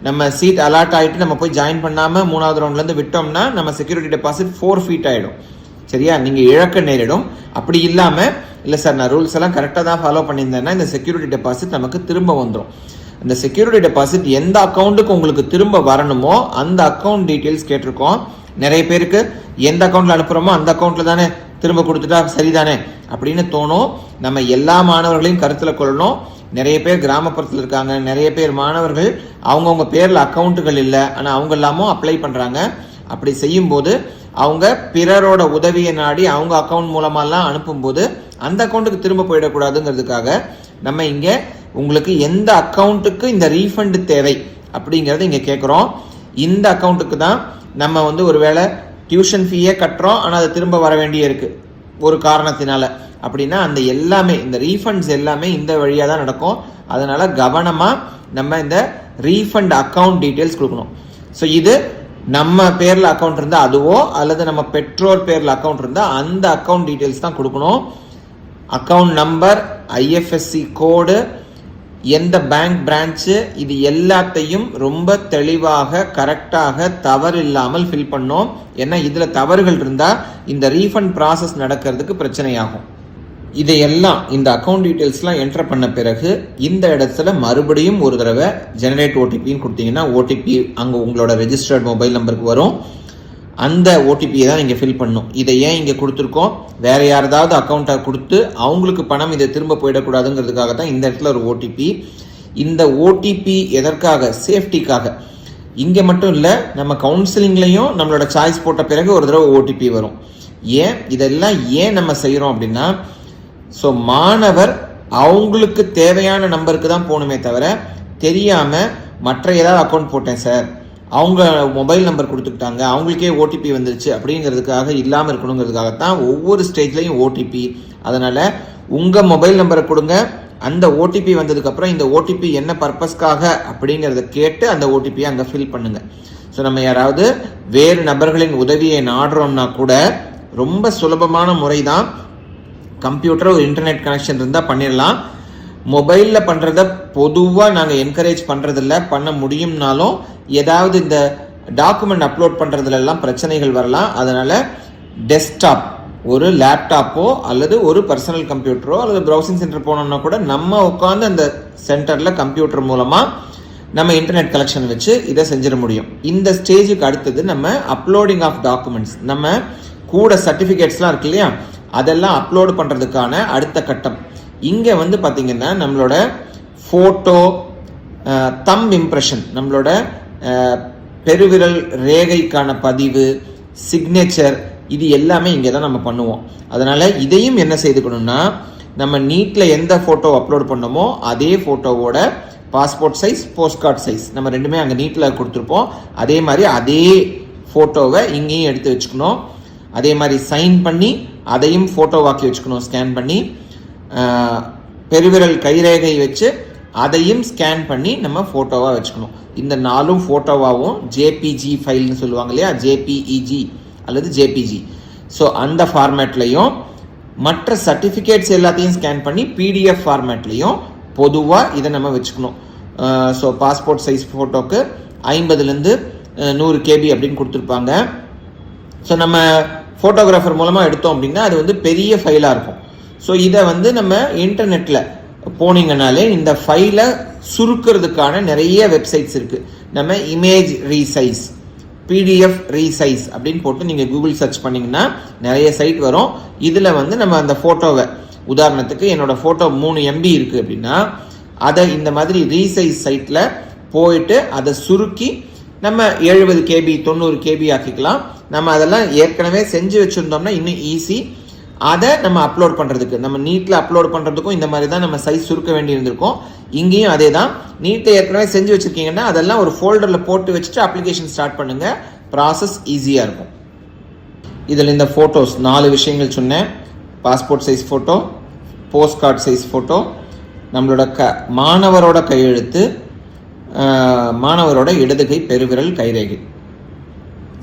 நம்ம சீட் அலாட் ஆகிட்டு நம்ம போய் ஜாயின் பண்ணாமல் 3வது ரவுண்ட்லேருந்து விட்டோம்னா நம்ம செக்யூரிட்டி டெபாசிட் 4 ஃபீட் ஆகிடும். சரியா, நீங்கள் இழக்க நேரிடும். அப்படி இல்லாமல் இல்லை சார் நான் ரூல்ஸ் எல்லாம் கரெக்டாக தான் ஃபாலோ பண்ணியிருந்தேன்னா இந்த செக்யூரிட்டி டெபாசிட் நமக்கு திரும்ப வந்துடும். அந்த செக்யூரிட்டி டெபாசிட் எந்த அக்கௌண்ட்டுக்கு உங்களுக்கு திரும்ப வரணுமோ அந்த அக்கௌண்ட் டீட்டெயில்ஸ் கேட்டிருக்கோம். நிறைய பேருக்கு எந்த அக்கௌண்ட்டில் அனுப்புகிறோமோ அந்த அக்கௌண்ட்டில் தானே திரும்ப கொடுத்துட்டா சரிதானே அப்படின்னு தோணும். நம்ம எல்லா மாணவர்களையும் கருத்தில் கொள்ளணும். நிறைய பேர் கிராமப்புறத்தில் இருக்காங்க, நிறைய பேர் மாணவர்கள் அவங்கவுங்க பேரில் அக்கௌண்ட்டுகள் இல்லை, ஆனால் அவங்க எல்லாமும் அப்ளை பண்ணுறாங்க. அப்படி செய்யும்போது அவங்க பிறரோட உதவியை நாடி அவங்க அக்கௌண்ட் மூலமாலாம் அனுப்பும்போது அந்த அக்கௌண்ட்டுக்கு திரும்ப போயிடக்கூடாதுங்கிறதுக்காக நம்ம இங்கே உங்களுக்கு எந்த அக்கௌண்ட்டுக்கு இந்த ரீஃபண்ட் தேவை அப்படிங்கிறத இங்கே கேட்குறோம். இந்த அக்கௌண்ட்டுக்கு தான் நம்ம வந்து ஒருவேளை டியூஷன் ஃபீயே கட்டுறோம், ஆனால் அது திரும்ப வர வேண்டிய இருக்குது ஒரு காரணத்தினால அப்படின்னா அந்த எல்லாமே இந்த ரீஃபண்ட்ஸ் எல்லாமே இந்த வழியாக தான் நடக்கும். அதனால் கவனமாக நம்ம இந்த ரீஃபண்ட் அக்கௌண்ட் டீட்டெயில்ஸ் கொடுக்கணும். ஸோ இது நம்ம பேரில் அக்கௌண்ட் இருந்தால் அதுவோ அல்லது நம்ம பெற்றோர் பேரில் அக்கௌண்ட் இருந்தால் அந்த அக்கௌண்ட் டீட்டெயில்ஸ் தான் கொடுக்கணும். அக்கௌண்ட் நம்பர், ஐஎஃப்எஸ்சி கோடு, எந்த பேங்க் பிரான்ச்சு, இது எல்லாத்தையும் ரொம்ப தெளிவாக கரெக்டாக தவறு இல்லாமல் ஃபில் பண்ணோம். ஏன்னா இதில் தவறுகள் இருந்தால் இந்த ரீஃபண்ட் ப்ராசஸ் நடக்கிறதுக்கு பிரச்சனையாகும். இதையெல்லாம் இந்த அக்கௌண்ட் டீட்டெயில்ஸ்லாம் என்டர் பண்ண பிறகு இந்த இடத்துல மறுபடியும் ஒரு தடவை ஜெனரேட் ஓடிபின்னு கொடுத்தீங்கன்னா ஓடிபி அங்கே உங்களோட ரெஜிஸ்டர்ட் மொபைல் நம்பருக்கு வரும். அந்த ஓடிபியை தான் நீங்கள் ஃபில் பண்ணணும். இதை ஏன் இங்கே கொடுத்துருக்கோம், வேறு யாராவது அக்கௌண்ட்டை கொடுத்து அவங்களுக்கு பணம் இதை திரும்ப போயிடக்கூடாதுங்கிறதுக்காக தான் இந்த இடத்துல ஒரு ஓடிபி. இந்த ஓடிபி எதற்காக, சேஃப்டிக்காக. இங்கே மட்டும் இல்லை, நம்ம கவுன்சிலிங்லேயும் நம்மளோட சாய்ஸ் போட்ட பிறகு ஒரு தடவை ஓடிபி வரும். ஏன் இதெல்லாம் ஏன் நம்ம செய்கிறோம் அப்படின்னா, ஸோ மாணவர் அவங்களுக்கு தேவையான நம்பருக்கு தான் போகணுமே தவிர தெரியாமல் மற்ற ஏதாவது அக்கௌண்ட் போட்டேன் சார், அவங்க மொபைல் நம்பர் கொடுத்துக்கிட்டாங்க, அவங்களுக்கே ஓடிபி வந்துருச்சு அப்படிங்கிறதுக்காக இல்லாமல் இருக்கணுங்கிறதுக்காகத்தான் ஒவ்வொரு ஸ்டேஜ்லையும் ஓடிபி. அதனால் உங்கள் மொபைல் நம்பரை கொடுங்க, அந்த ஓடிபி வந்ததுக்கப்புறம் இந்த ஓடிபி என்ன பர்பஸ்க்காக அப்படிங்கிறத கேட்டு அந்த ஓடிபியை அங்கே ஃபில் பண்ணுங்கள். ஸோ நம்ம யாராவது வேறு நபர்களின் உதவியை நாடுறோம்னா கூட ரொம்ப சுலபமான முறை தான். கம்ப்யூட்டர், ஒரு இன்டர்நெட் கனெக்ஷன் இருந்தால் பண்ணிடலாம். மொபைலில் பண்ணுறத பொதுவாக நாங்கள் என்கரேஜ் பண்ணுறதில்ல. பண்ண முடியும்னாலும் ஏதாவது இந்த டாக்குமெண்ட் அப்லோட் பண்ணுறதுலாம் பிரச்சனைகள் வரலாம். அதனால் டெஸ்க்டாப், ஒரு லேப்டாப்போ அல்லது ஒரு பர்சனல் கம்ப்யூட்டரோ அல்லது ப்ரௌசிங் சென்டர் போனோம்னா கூட நம்ம உட்காந்து அந்த சென்டரில் கம்ப்யூட்டர் மூலமாக நம்ம இன்டர்நெட் கலெக்ஷன் வச்சு இதை செஞ்சிட முடியும். இந்த ஸ்டேஜுக்கு அடுத்தது நம்ம அப்லோடிங் ஆஃப் டாக்குமெண்ட்ஸ், நம்ம கூட சர்டிஃபிகேட்ஸ்லாம் இருக்கு இல்லையா, அதெல்லாம் அப்லோடு பண்ணுறதுக்கான அடுத்த கட்டம். இங்கே வந்து பார்த்திங்கன்னா நம்மளோட ஃபோட்டோ, தம்ப் இம்ப்ரெஷன், நம்மளோட பெருவிரல் ரேகைக்கான பதிவு, சிக்னேச்சர், இது எல்லாமே இங்கே தான் நம்ம பண்ணுவோம். அதனால் இதையும் என்ன செய்துக்கணும்னா, நம்ம நீட்டில் எந்த ஃபோட்டோ அப்லோட் பண்ணோமோ அதே ஃபோட்டோவோட passport size, post card size, நம்ம ரெண்டுமே அங்கே நீட்டில் கொடுத்துருப்போம். அதே மாதிரி அதே ஃபோட்டோவை இங்கேயும் எடுத்து வச்சுக்கணும். அதே மாதிரி சைன் பண்ணி அதையும் ஃபோட்டோவாக்கி வச்சுக்கணும், ஸ்கேன் பண்ணி. பெருவிரல் கைரேகை வச்சு அதையும் ஸ்கேன் பண்ணி நம்ம ஃபோட்டோவாக வச்சுக்கணும். இந்த 4 ஃபோட்டோவாகவும் ஜேபிஜி ஃபைல்னு சொல்லுவாங்க இல்லையா, ஜேபிஇஜி அல்லது ஜேபிஜி, ஸோ அந்த ஃபார்மேட்லையும் மற்ற சர்டிஃபிகேட்ஸ் எல்லாத்தையும் ஸ்கேன் பண்ணி பிடிஎஃப் ஃபார்மேட்லையும் பொதுவாக இதை நம்ம வச்சுக்கணும். ஸோ பாஸ்போர்ட் சைஸ் ஃபோட்டோக்கு 50லேருந்து 100 KB அப்படின்னு கொடுத்துருப்பாங்க. ஸோ நம்ம ஃபோட்டோகிராஃபர் மூலமாக எடுத்தோம் அப்படின்னா அது வந்து பெரிய ஃபைலாக இருக்கும். ஸோ இதை வந்து நம்ம இன்டர்நெட்டில் போனீங்கனாலே இந்த ஃபைலை சுருக்கிறதுக்கான நிறைய வெப்சைட்ஸ் இருக்குது. நம்ம இமேஜ் ரீசைஸ், பிடிஎஃப் ரீசைஸ் அப்படின்னு போட்டு நீங்கள் கூகுள் சர்ச் பண்ணிங்கன்னா நிறைய சைட் வரும். இதில் வந்து நம்ம அந்த ஃபோட்டோவை, உதாரணத்துக்கு என்னோட ஃபோட்டோ 3 MB இருக்குது அப்படின்னா அதை இந்த மாதிரி ரீசைஸ் சைட்டில் போயிட்டு அதை சுருக்கி நம்ம 70 KB 90 KB ஆக்கிக்கலாம். நம்ம அதெல்லாம் ஏற்கனவே செஞ்சு வச்சுருந்தோம்னா இன்னும் ஈஸி. அதை நம்ம அப்லோட் பண்ணுறதுக்கு, நம்ம நீட்டில் அப்லோட் பண்ணுறதுக்கும் இந்த மாதிரி தான் நம்ம சைஸ் சுருக்க வேண்டி இருந்திருக்கோம். இங்கேயும் அதே தான். நீட்டில் ஏற்கனவே செஞ்சு வச்சுருக்கீங்கன்னா அதெல்லாம் ஒரு ஃபோல்டரில் போட்டு வச்சுட்டு அப்ளிகேஷன் ஸ்டார்ட் பண்ணுங்கள். ப்ராசஸ் ஈஸியாக இருக்கும். இதில் இந்த ஃபோட்டோஸ் 4 விஷயங்கள் சொன்னேன். Passport size photo, post card size photo, நம்மளோட மாணவரோட கையெழுத்து, மாணவரோட இடதுகை பெருவிரல் கைரேகை,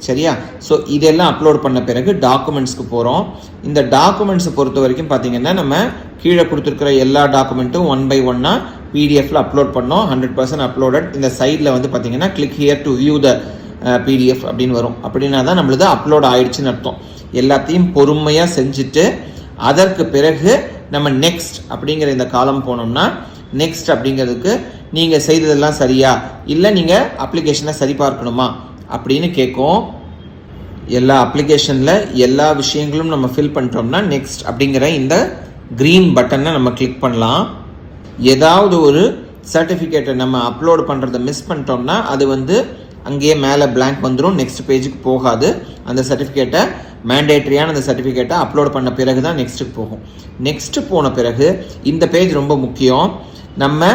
சரியா? ஸோ இதெல்லாம் அப்லோட் பண்ண பிறகு டாக்குமெண்ட்ஸ்க்கு போகிறோம். இந்த டாக்குமெண்ட்ஸை பொறுத்த வரைக்கும் பார்த்தீங்கன்னா நம்ம கீழே கொடுத்துருக்கிற எல்லா டாக்குமெண்ட்டும் 1 by 1 பிடிஎஃப்ல அப்லோட் பண்ணோம். 100% அப்லோடட். இந்த சைடில் வந்து பார்த்தீங்கன்னா click here to view the PDF அப்படின்னு வரும். அப்படின்னா தான் நம்மளது அப்லோட் ஆயிடுச்சுன்னு அர்த்தம். எல்லாத்தையும் பொறுமையாக செஞ்சுட்டு அதற்கு பிறகு நம்ம நெக்ஸ்ட் அப்படிங்கிற இந்த காலம் போனோம்னா நெக்ஸ்ட் அப்படிங்கிறதுக்கு நீங்கள் செய்ததெல்லாம் சரியா இல்லை நீங்கள் அப்ளிகேஷனை சரி பார்க்கணுமா அப்படின்னு கேட்கும். எல்லா அப்ளிகேஷனில் எல்லா விஷயங்களும் நம்ம ஃபில் பண்ணிட்டோம்னா நெக்ஸ்ட் அப்படிங்கிற இந்த க்ரீன் பட்டனை நம்ம கிளிக் பண்ணலாம். ஏதாவது ஒரு சர்டிஃபிகேட்டை நம்ம அப்லோடு பண்ணுறதை மிஸ் பண்ணிட்டோம்னா அது அங்கேயே மேலே blank வந்துடும், நெக்ஸ்ட் பேஜுக்கு போகாது. அந்த சர்டிஃபிகேட்டை மேண்டேட்ரியான அந்த சர்டிஃபிகேட்டை அப்லோட் பண்ண பிறகு தான் நெக்ஸ்ட்டுக்கு போகும். நெக்ஸ்ட்டு போன பிறகு இந்த பேஜ் ரொம்ப முக்கியம். நம்ம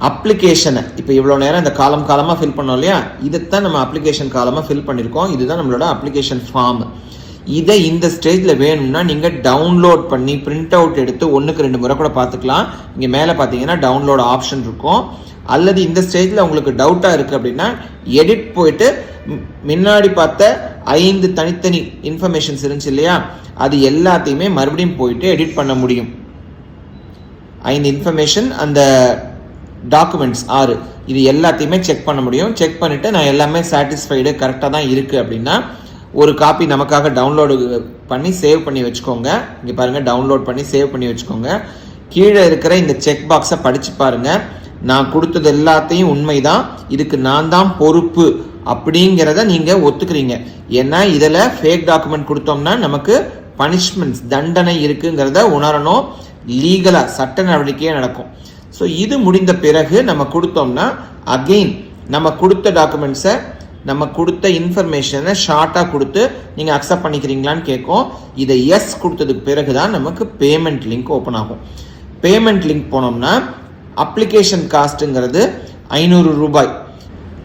அப்ளிகேஷனை இப்போ இவ்வளோ நேரம் இந்த காலமாக ஃபில் பண்ணோம் இல்லையா, இதைத்தான் நம்ம அப்ளிகேஷன் காலமாக ஃபில் பண்ணியிருக்கோம். இதுதான் நம்மளோட அப்ளிகேஷன் ஃபார்ம். இதை இந்த ஸ்டேஜில் வேணும்னா நீங்கள் டவுன்லோட் பண்ணி பிரிண்ட் அவுட் எடுத்து 1க்கு 2 முறை கூட பார்த்துக்கலாம். இங்கே மேலே பார்த்தீங்கன்னா டவுன்லோட் ஆப்ஷன் இருக்கும். அல்லது இந்த ஸ்டேஜில் உங்களுக்கு டவுட்டாக இருக்குது அப்படின்னா எடிட் போயிட்டு முன்னாடி பார்த்த 5 தனித்தனி இன்ஃபர்மேஷன்ஸ் இருந்துச்சு இல்லையா, அது எல்லாத்தையுமே மறுபடியும் போயிட்டு எடிட் பண்ண முடியும். 5 இன்ஃபர்மேஷன் அந்த டாக்குமெண்ட்ஸ் 6 இது எல்லாத்தையுமே செக் பண்ண முடியும். செக் பண்ணிவிட்டு நான் எல்லாமே சாட்டிஸ்ஃபைடு கரெக்டாக தான் இருக்குது அப்படின்னா ஒரு காப்பி நமக்காக டவுன்லோடு பண்ணி சேவ் பண்ணி வச்சுக்கோங்க. இங்கே பாருங்கள், டவுன்லோட் பண்ணி சேவ் பண்ணி வச்சுக்கோங்க. கீழே இருக்கிற இந்த செக் பாக்ஸை படித்து பாருங்கள். நான் கொடுத்தது எல்லாத்தையும் உண்மைதான், இதுக்கு நான் தான் பொறுப்பு அப்படிங்கிறத நீங்கள் ஒத்துக்கிறீங்க. ஏன்னா இதில் ஃபேக் டாக்குமெண்ட் கொடுத்தோம்னா நமக்கு பனிஷ்மெண்ட்ஸ் தண்டனை இருக்குங்கிறத உணரணும். லீகலாக சட்ட நடவடிக்கையே நடக்கும். ஸோ இது முடிந்த பிறகு நம்ம கொடுத்தோம்னா அகெயின் நம்ம கொடுத்த டாக்குமெண்ட்ஸை நம்ம கொடுத்த இன்ஃபர்மேஷனை ஷார்ட்டாக கொடுத்து நீங்கள் அக்செப்ட் பண்ணிக்கிறீங்களான்னு கேட்கும். இதை எஸ் கொடுத்ததுக்கு பிறகு தான் நமக்கு பேமெண்ட் லிங்க் ஓப்பன் ஆகும். பேமெண்ட் லிங்க் போனோம்னா அப்ளிகேஷன் காஸ்ட்டுங்கிறது 500 ரூபாய்.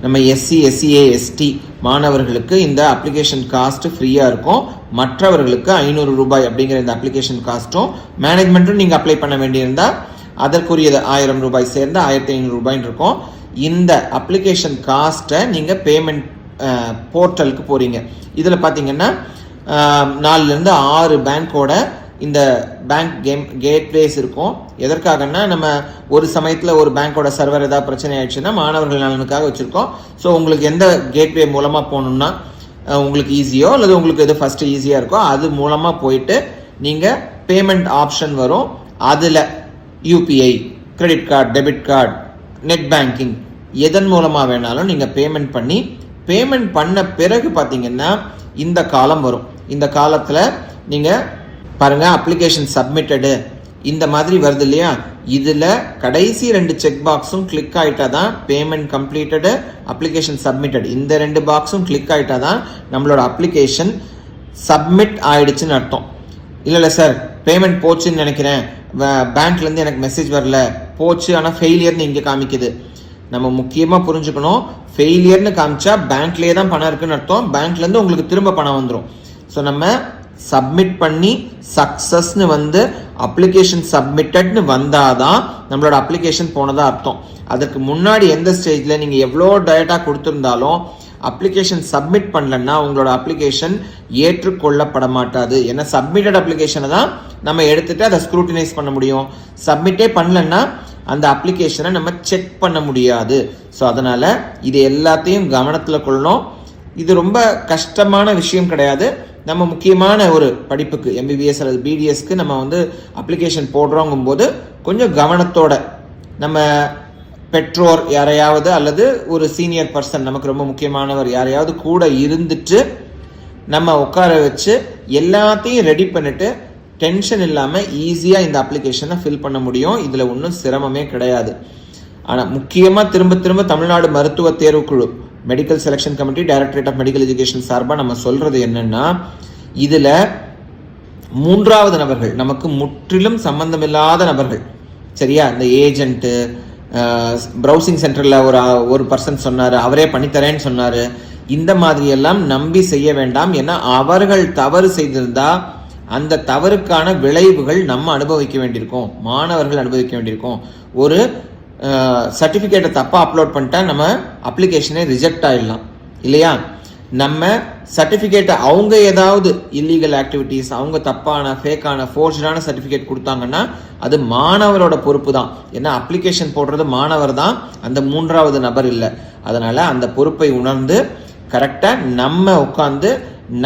நம்ம எஸ்சி எஸ்சிஏ எஸ்டி மாணவர்களுக்கு இந்த அப்ளிகேஷன் காஸ்ட் ஃப்ரீயாக இருக்கும். மற்றவர்களுக்கு 500 ரூபாய் அப்படிங்கிற இந்த அப்ளிகேஷன் காஸ்ட்டும் மேனேஜ்மெண்ட்டும் நீங்கள் அப்ளை பண்ண வேண்டியிருந்தால் அதற்குரியது 1000 ரூபாய் சேர்ந்து 1500 ரூபாய்ன்னு இருக்கும். இந்த அப்ளிகேஷன் காஸ்ட்டை நீங்கள் பேமெண்ட் போர்ட்டலுக்கு போகிறீங்க. இதில் பார்த்தீங்கன்னா 4லேருந்து 6 பேங்க்கோட இந்த பேங்க் கேட்வேஸ் இருக்கும். எதற்காகன்னா நம்ம ஒரு சமயத்தில் ஒரு பேங்க்கோட சர்வர் ஏதாவது பிரச்சனை ஆயிடுச்சுன்னா மாணவர்கள் நலனுக்காக வச்சுருக்கோம். ஸோ உங்களுக்கு எந்த கேட்வே மூலமாக போகணுன்னா உங்களுக்கு ஈஸியோ அல்லது உங்களுக்கு எது ஃபஸ்ட்டு ஈஸியாக இருக்கோ அது மூலமாக போயிட்டு நீங்கள் பேமெண்ட் ஆப்ஷன் வரும். அதில் UPI, credit card, debit card, net banking எதன் மூலமாக வேணாலும் நீங்கள் பேமெண்ட் பண்ண பிறகு பார்த்தீங்கன்னா இந்த காலம் வரும். இந்த காலத்தில் நீங்கள் பாருங்கள், அப்ளிகேஷன் சப்மிட்டடு இந்த மாதிரி வருது இல்லையா, இதில் கடைசி 2 செக் பாக்ஸும் கிளிக் ஆகிட்டா தான் பேமெண்ட் கம்ப்ளீட்டடு, அப்ளிகேஷன் சப்மிட்டட் இந்த 2 பாக்ஸும் கிளிக் ஆகிட்டா தான் நம்மளோட அப்ளிகேஷன் சப்மிட் ஆயிடுச்சுன்னு அர்த்தம். இல்லை சார் பேமெண்ட் போச்சுன்னு நினைக்கிறேன், பேங்க்லேருந்து எனக்கு மெசேஜ் வரல, போச்சு ஆனால் ஃபெயிலியர்னு இங்கே காமிக்குது. நம்ம முக்கியமாக புரிஞ்சுக்கணும், ஃபெயிலியர்னு காமிச்சா பேங்க்லேயே தான் பணம் இருக்குன்னு அர்த்தம். பேங்க்லேருந்து உங்களுக்கு திரும்ப பணம் வந்துடும். ஸோ நம்ம சப்மிட் பண்ணி சக்ஸஸ்னு அப்ளிகேஷன் சப்மிட்டட்னு வந்தாதான் நம்மளோட அப்ளிகேஷன் போனதா அர்த்தம். அதுக்கு முன்னாடி எந்த ஸ்டேஜில் நீங்கள் எவ்வளோ டேட்டா கொடுத்துருந்தாலும் அப்ளிகேஷன் சப்மிட் பண்ணலன்னா உங்களோட அப்ளிகேஷன் ஏற்றுக்கொள்ளப்பட மாட்டாது. ஏன்னா சப்மிட்டட் அப்ளிகேஷனை தான் நம்ம எடுத்துகிட்டு அதை ஸ்க்ரூட்டினைஸ் பண்ண முடியும். சப்மிட்டே பண்ணலன்னா அந்த அப்ளிகேஷனை நம்ம செக் பண்ண முடியாது. ஸோ அதனால் இது எல்லாத்தையும் கவனத்தில் கொள்ளணும். இது ரொம்ப கஷ்டமான விஷயம் கிடையாது. நம்ம முக்கியமான ஒரு படிப்புக்கு எம்பிபிஎஸ் அல்லது பிடிஎஸ்க்கு நம்ம அப்ளிகேஷன் போடுறோங்கும் போது கொஞ்சம் கவனத்தோட நம்ம பெற்றோர் யாரையாவது அல்லது ஒரு சீனியர் பர்சன் நமக்கு ரொம்ப முக்கியமானவர் யாரையாவது கூட இருந்துட்டு நம்ம உட்கார வச்சு எல்லாத்தையும் ரெடி பண்ணிட்டு டென்ஷன் இல்லாமல் ஈஸியாக இந்த அப்ளிகேஷனை ஃபில் பண்ண முடியும். இதில் ஒன்றும் சிரமமே கிடையாது. ஆனால் முக்கியமாக திரும்ப தமிழ்நாடு மருத்துவ தேர்வுக்குழு medical selection committee directorate of medical education சார்பாக நம்ம சொல்கிறது என்னென்னா, இதில் 3வது நபர்கள் நமக்கு முற்றிலும் சம்பந்தமில்லாத நபர்கள், சரியா, இந்த ஏஜென்ட்டு, ப்ரௌசிங் சென்டரில் ஒரு பர்சன் சொன்னார், அவரே பண்ணித்தரேன்னு சொன்னார், இந்த மாதிரியெல்லாம் நம்பி செய்ய வேண்டாம். ஏன்னா அவர்கள் தவறு செய்திருந்தால் அந்த தவறுக்கான விளைவுகள் நம்ம அனுபவிக்க வேண்டியிருக்கோம், மாணவர்கள் அனுபவிக்க வேண்டியிருக்கோம். ஒரு சர்டிஃபிகேட்டை தப்பாக அப்லோட் பண்ணிட்டா நம்ம அப்ளிகேஷனே ரிஜெக்ட் ஆகிடலாம் இல்லையா. நம்ம சர்டிஃபிகேட்டை அவங்க ஏதாவது இல்லீகல் ஆக்டிவிட்டீஸ், அவங்க தப்பான ஃபேக்கான ஃபோர்ஜடான சர்டிஃபிகேட் கொடுத்தாங்கன்னா அது மாணவரோட பொறுப்பு தான். ஏன்னா அப்ளிகேஷன் போடுறது மாணவர் தான், அந்த 3வது நபர் இல்லை. அதனால் அந்த பொறுப்பை உணர்ந்து கரெக்டாக நம்ம உட்காந்து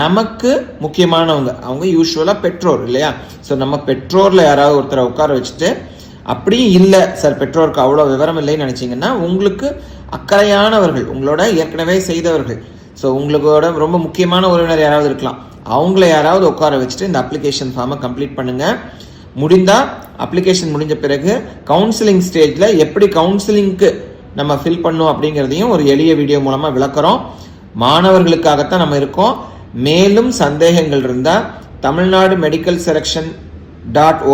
நமக்கு முக்கியமானவங்க, அவங்க யூஸ்வலாக பெற்றோர் இல்லையா? ஸோ நம்ம பெற்றோரில் யாராவது ஒருத்தரை உட்கார வச்சுட்டு, அப்படியும் இல்லை சார் பெற்றோருக்கு அவ்வளோ விவரம் இல்லைன்னு நினச்சிங்கன்னா, உங்களுக்கு அக்கறையானவர்கள், உங்களோட ஏற்கனவே செய்தவர்கள், ஸோ உங்களோட ரொம்ப முக்கியமான உறவினர் யாராவது இருக்கலாம், அவங்கள யாராவது உட்கார வச்சுட்டு இந்த அப்ளிகேஷன் ஃபார்மை கம்ப்ளீட் பண்ணுங்கள். முடிந்தால் அப்ளிகேஷன் முடிஞ்ச பிறகு கவுன்சிலிங் ஸ்டேஜில் எப்படி கவுன்சிலிங்க்கு நம்ம ஃபில் பண்ணோம் அப்படிங்கிறதையும் ஒரு எளிய வீடியோ மூலமாக விளக்குறோம். மாணவர்களுக்காகத்தான் நம்ம இருக்கோம். மேலும் சந்தேகங்கள் இருந்தால் தமிழ்நாடு மெடிக்கல் செலெக்ஷன்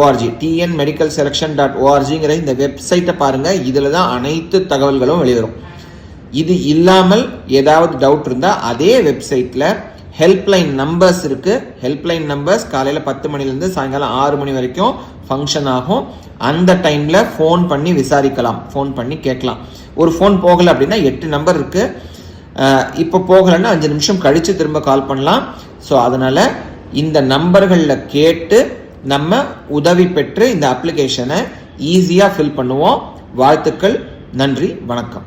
.org tnmedicalselection.orgங்கிற இந்த வெப்சைட்டை பாருங்கள். இதில் தான் அனைத்து தகவல்களும் வெளிவரும். இது இல்லாமல் ஏதாவது டவுட் இருந்தால் அதே வெப்சைட்டில் ஹெல்ப்லைன் நம்பர்ஸ் இருக்குது. ஹெல்ப்லைன் நம்பர்ஸ் காலையில் 10 மணிலேருந்து சாயங்காலம் 6 மணி வரைக்கும் ஃபங்க்ஷன் ஆகும். அந்த டைமில் ஃபோன் பண்ணி விசாரிக்கலாம், ஃபோன் பண்ணி கேட்கலாம். ஒரு ஃபோன் போகலை அப்படின்னா 8 நம்பர் இருக்குது. இப்போ போகலைன்னா 5 நிமிஷம் கழித்து திரும்ப கால் பண்ணலாம். ஸோ அதனால் இந்த நம்பர்களில் கேட்டு நம்ம உதவி பெற்று இந்த அப்ளிகேஷனை ஈஸியாக ஃபில் பண்ணுவோம். வாழ்த்துக்கள். நன்றி. வணக்கம்.